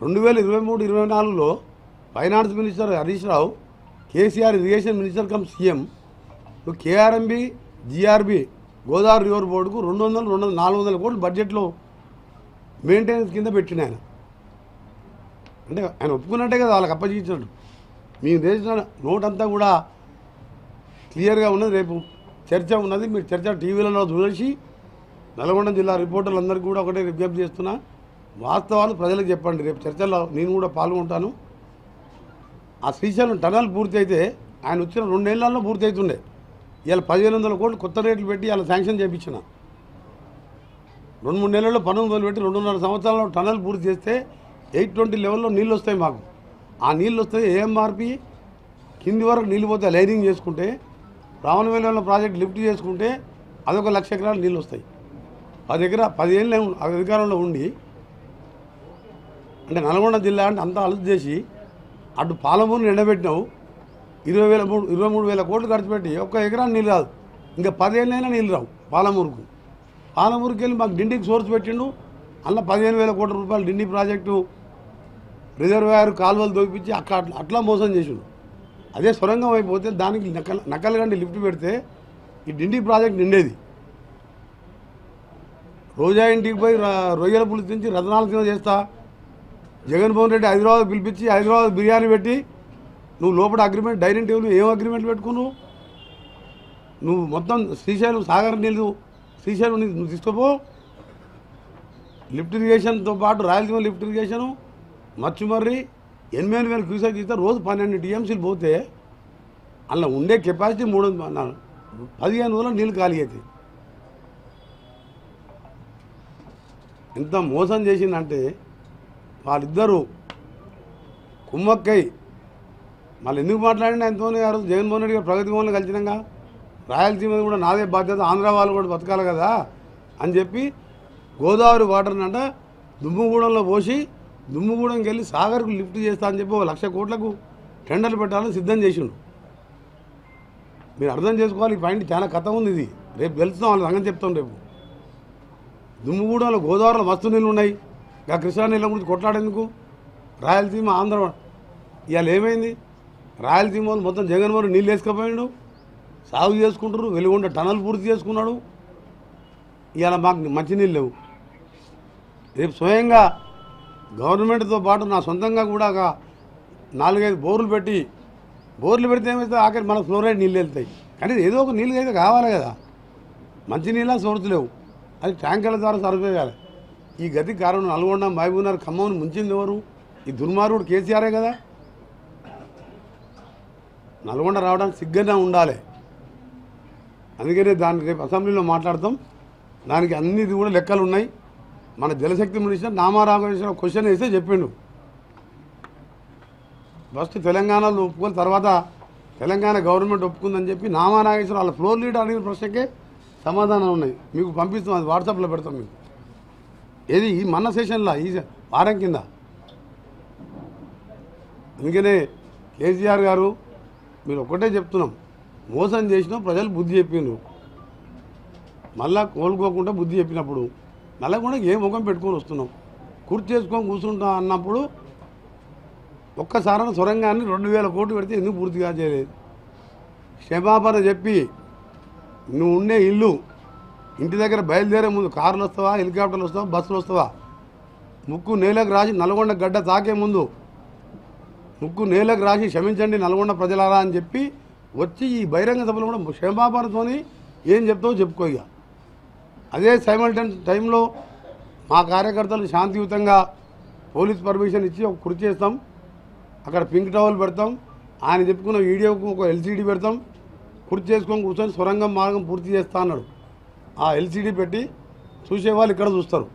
2023-24లో finance minister Harish Rao, KCR irrigation minister cum CM, నువ్వు KRMB GRB Godavari river బోర్డుకు 400 కోట్లు బడ్జెట్లో మెయింటెనెన్స్ కింద పెట్టిన ఆయన. అంటే ఆయన ఒప్పుకున్నట్టే కదా వాళ్ళకి అప్పగించినట్టు. మీకు చేసిన నోట్ అంతా కూడా క్లియర్గా ఉన్నది. రేపు చర్చ ఉన్నది, మీరు చర్చ టీవీలలో చూసి నల్గొండ జిల్లా రిపోర్టర్లందరికీ కూడా ఒకటే విజ్ఞప్తి చేస్తున్నా, వాస్తవాలు ప్రజలకు చెప్పండి. రేపు చర్చల్లో నేను కూడా పాల్గొంటాను. ఆ శ్రీశైలం టనల్ పూర్తి అయితే ఆయన వచ్చిన 2 నెలల్లో పూర్తి అవుతుండే. ఇవాళ 1500 కోట్లు కొత్త రేట్లు పెట్టి ఇలా శాంక్షన్ చేయించిన. 2-3 నెలల్లో పనులు మొదలుపెట్టి 2.5 సంవత్సరాల్లో టనల్ పూర్తి చేస్తే 820 లెవెల్లో నీళ్ళు వస్తాయి మాకు. ఆ నీళ్ళు వస్తాయి ఏఎంఆర్పి కింది వరకు నీళ్ళు పోతే లైనింగ్ చేసుకుంటే, రావణవేలంలో ప్రాజెక్ట్ లిఫ్ట్ చేసుకుంటే అదొక 1,00,000 ఎకరాలు నీళ్ళు వస్తాయి. 10 ఏళ్ళు అధికారంలో ఉండి, అంటే నల్గొండ జిల్లా అంటే అంతా అలసి చేసి అటు పాలమూరుని ఎండబెట్టినావు. 23,000 కోట్లు ఖర్చు పెట్టి ఒక్క ఎకరాన్ని నీళ్ళు రాదు. ఇంకా 10 ఏళ్ళైనా నీళ్ళు రావు పాలమూరుకు. పాలమూరుకి వెళ్ళి మాకు డిండికి సోర్స్ పెట్టిండు. అందులో 15,000 కోట్ల రూపాయలు డిండి ప్రాజెక్టు రిజర్వాయర్ కాలువలు దోపించి అట్లా మోసం చేసిండు. అదే సొరంగం అయిపోతే దానికి నకలగండి లిఫ్ట్ పెడితే ఈ డిండి ప్రాజెక్ట్ నిండేది. రోజా ఇంటికి పోయి రొయ్యల పులుసు నుంచి రతనాల కింద చేస్తా, జగన్మోహన్ రెడ్డి హైదరాబాద్ పిలిపించి హైదరాబాద్ బిర్యానీ పెట్టి నువ్వు లోపల అగ్రిమెంట్ డైనింగ్ టేబుల్ ఏం అగ్రిమెంట్ పెట్టుకున్నావు? నువ్వు మొత్తం శ్రీశైలం సాగర్ నీళ్ళు శ్రీశైలం నువ్వు తీసుకోపో. లిఫ్ట్ ఇరిగేషన్తో పాటు Rayalaseema lift irrigation Machumarri 8,000 cusec ఇస్తే రోజు 12 టీఎంసీలు పోతే అందులో ఉండే కెపాసిటీ 15 రోజులు నీళ్ళు ఖాళీ అవుతాయి. ఎంత మోసం చేసిందంటే వాళ్ళిద్దరూ కుమ్మక్కై మళ్ళీ ఎందుకు మాట్లాడినా ఎంతో గారు జగన్మోహన్ రెడ్డి గారు ప్రగతి భవన్లో కలిసినాక రాయలసీమ కూడా నాదే బాధ్యత, ఆంధ్ర వాళ్ళు కూడా బతకాలి కదా అని చెప్పి గోదావరి వాటర్ని అంట దుమ్ముగూడెంలో పోసి దుమ్ముగూడెంకి వెళ్ళి సాగర్కు లిఫ్ట్ చేస్తా అని చెప్పి 1,00,000 కోట్లకు టెండర్లు పెట్టాలని సిద్ధం చేసిండు. మీరు అర్థం చేసుకోవాలి, ఈ పాయింట్ చాలా కథ ఉంది. ఇది రేపు గెలుస్తాం, వాళ్ళ సంగతి చెప్తాం. రేపు దుమ్ముగూడెంలో గోదావరిలో మస్తు నీళ్ళు ఉన్నాయి. ఇంకా కృష్ణా నీళ్ళ గురించి కొట్లాడేందుకు రాయలసీమ ఆంధ్ర ఇవాళ ఏమైంది? రాయలసీమ వాళ్ళు మొత్తం జగన్మోహన్ నీళ్ళు వేసుకుపోయాడు, సాగు చేసుకుంటారు. వెలుగొండ టనల్ పూర్తి చేసుకున్నాడు. ఇవాళ మాకు మంచినీళ్ళు లేవు. రేపు స్వయంగా గవర్నమెంట్తో పాటు నా సొంతంగా కూడా 4-5 బోర్లు పెడితే ఏమైతే ఆఖరి మన ఫ్లోరైడ్ నీళ్ళు వెళ్తాయి. కానీ ఏదో ఒక నీళ్ళు అయితే కావాలి కదా. మంచినీళ్ళ సోర్స్ లేవు, అది ట్యాంకర్ల ద్వారా సరఫరా చేయాలి. ఈ గతి కారణం నల్గొండ, మహబూబ్నగర్, ఖమ్మం ముంచింది ఎవరు? ఈ దుర్మార్గుడు కేసీఆరే కదా. నల్గొండ రావడానికి సిగ్గుగా ఉండాలి. అందుకనే దానికి రేపు అసెంబ్లీలో మాట్లాడతాం. దానికి అన్నిది కూడా లెక్కలు ఉన్నాయి. మన జలశక్తి మినిస్టర్ నామారామేశ్వర క్వశ్చన్ వేస్తే చెప్పిండు. ఫస్ట్ తెలంగాణలో ఒప్పుకొని తర్వాత తెలంగాణ గవర్నమెంట్ ఒప్పుకుందని చెప్పి నామారామేశ్వర వాళ్ళ ఫ్లోర్ లీడర్ అడిగిన ప్రశ్నకే సమాధానాలు ఉన్నాయి. మీకు పంపిస్తాం, అది వాట్సాప్లో పెడతాం. మీకు ఏది ఈ మన సెషన్లో ఈ వారం కింద. అందుకనే కేసీఆర్ గారు మీరు ఒకటే చెప్తున్నాం, మోసం చేసినా ప్రజలు బుద్ధి చెప్పిండ్రు. మళ్ళా కోలుకోకుండా బుద్ధి చెప్పినప్పుడు నల్లగొండ ఏ ముఖం పెట్టుకొని వస్తున్నాం, కుర్చీ చేసుకొని కూర్చుంటాం అన్నప్పుడు ఒక్కసారి సొరంగాన్ని 2,000 కోట్లు పెడితే ఎందుకు పూర్తిగా చేయలేదు? క్షమాపణ చెప్పి నువ్వు ఉండే ఇల్లు ఇంటి దగ్గర బయలుదేరే ముందు కార్లు వస్తావా, హెలికాప్టర్లు వస్తావా, బస్సులు వస్తావా, ముక్కు నేలకు రాసి నల్గొండ గడ్డ తాకే ముందు ముక్కు నేలకు రాసి క్షమించండి నల్గొండ ప్రజలారా అని చెప్పి వచ్చి ఈ బహిరంగ సభలో కూడా క్షమాపణతో ఏం చెప్తావో చెప్పుకో. ఇక అదే సైమల్టన్ టైంలో మా కార్యకర్తలు శాంతియుతంగా పోలీస్ పర్మిషన్ ఇచ్చి ఒక కుర్చీ చేస్తాం, అక్కడ పింక్ టవల్ పెడతాం, ఆయన చెప్పుకున్న వీడియోకు ఒక ఎల్సీడీ పెడతాం, కుర్చీ చేసుకొని కూర్చొని సొరంగం మార్గం పూర్తి చేస్తా అన్నాడు. ఆ ఎల్సీడీ పెట్టి చూసేవాళ్ళు ఇక్కడ చూస్తారు.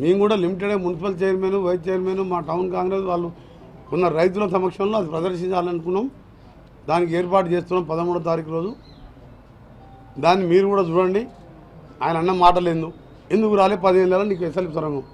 మేము కూడా limited municipal chairman, vice chairman, మా టౌన్ కాంగ్రెస్ వాళ్ళు ఉన్న రైతుల సమక్షంలో అది ప్రదర్శించాలనుకున్నాం. దానికి ఏర్పాటు చేస్తున్నాం 13వ తారీఖు రోజు. దాన్ని మీరు కూడా చూడండి. ఆయన అన్న మాటలు ఎందుకు రాలే 15 నెలలు నీకు ఎస్ఎల్పి సొరంగం